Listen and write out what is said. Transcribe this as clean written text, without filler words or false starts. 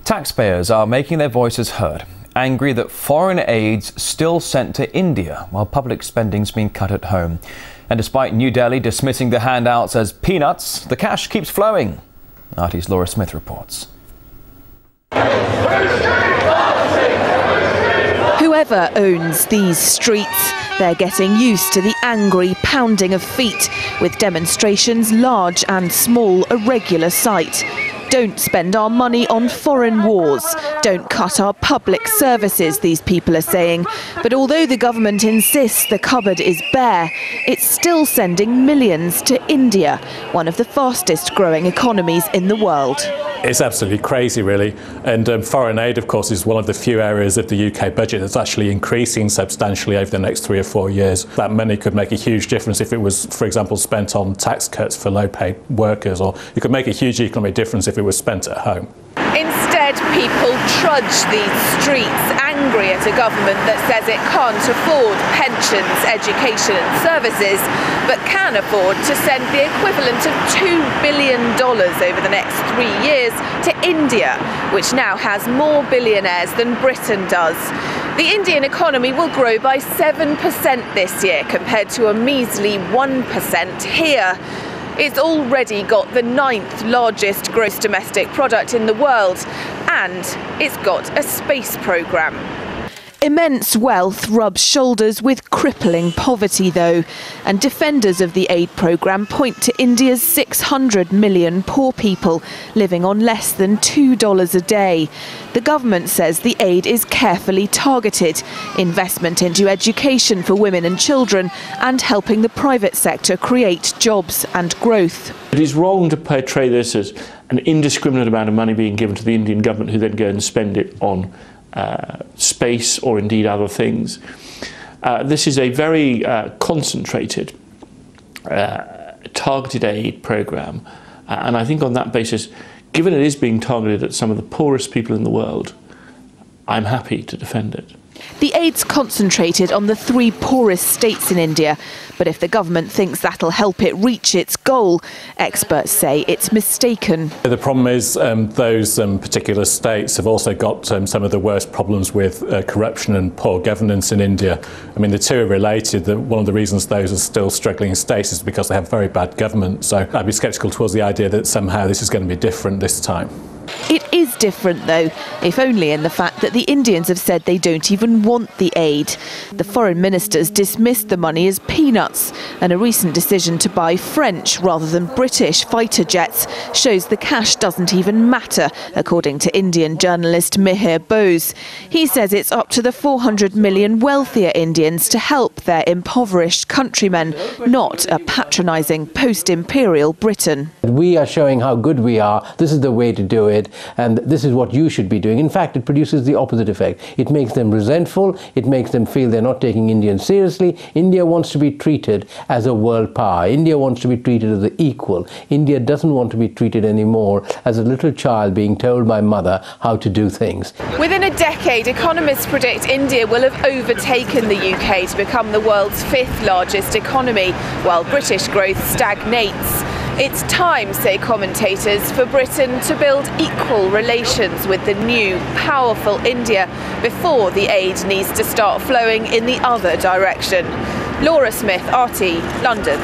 Taxpayers are making their voices heard, angry that foreign aid's still sent to India while public spending's been cut at home. And despite New Delhi dismissing the handouts as peanuts, the cash keeps flowing. RT's Laura Smith reports. Whoever owns these streets, they're getting used to the angry pounding of feet, with demonstrations large and small a regular sight. Don't spend our money on foreign wars. Don't cut our public services, these people are saying. But although the government insists the cupboard is bare, it's still sending millions to India, one of the fastest growing economies in the world. It's absolutely crazy, really. And foreign aid, of course, is one of the few areas of the UK budget that's actually increasing substantially over the next 3 or 4 years. That money could make a huge difference if it was, for example, spent on tax cuts for low-paid workers, or it could make a huge economic difference if it was spent at home. Instead, people trudge these streets, angry at a government that says it can't afford pensions, education and services, but can afford to send the equivalent of $2 billion over the next 3 years to India, which now has more billionaires than Britain does. The Indian economy will grow by 7% this year, compared to a measly 1% here. It's already got the 9th largest gross domestic product in the world, and it's got a space programme. Immense wealth rubs shoulders with crippling poverty, though, and defenders of the aid programme point to India's 600 million poor people living on less than $2 a day. The government says the aid is carefully targeted, investment into education for women and children, and helping the private sector create jobs and growth. It is wrong to portray this as an indiscriminate amount of money being given to the Indian government, who then go and spend it on space or indeed other things. This is a very concentrated, targeted aid programme, and I think on that basis, given it is being targeted at some of the poorest people in the world, I'm happy to defend it. The aid's concentrated on the 3 poorest states in India, but if the government thinks that'll help it reach its goal, experts say it's mistaken. The problem is those particular states have also got some of the worst problems with corruption and poor governance in India. I mean, the two are related. One of the reasons those are still struggling states is because they have very bad government. So I'd be sceptical towards the idea that somehow this is going to be different this time. It is different, though, if only in the fact that the Indians have said they don't even want the aid. The foreign ministers dismissed the money as peanuts, and a recent decision to buy French rather than British fighter jets shows the cash doesn't even matter, according to Indian journalist Mihir Bose. He says it's up to the 400 million wealthier Indians to help their impoverished countrymen, not a patronising post-imperial Britain. We are showing how good we are. This is the way to do it. And this is what you should be doing. In fact, it produces the opposite effect. It makes them resentful. It makes them feel they're not taking Indians seriously. India wants to be treated as a world power. India wants to be treated as an equal. India doesn't want to be treated anymore as a little child being told by mother how to do things. Within a decade, economists predict India will have overtaken the UK to become the world's 5th largest economy, while British growth stagnates. It's time, say commentators, for Britain to build equal relations with the new, powerful India before the aid needs to start flowing in the other direction. Laura Smith, RT, London.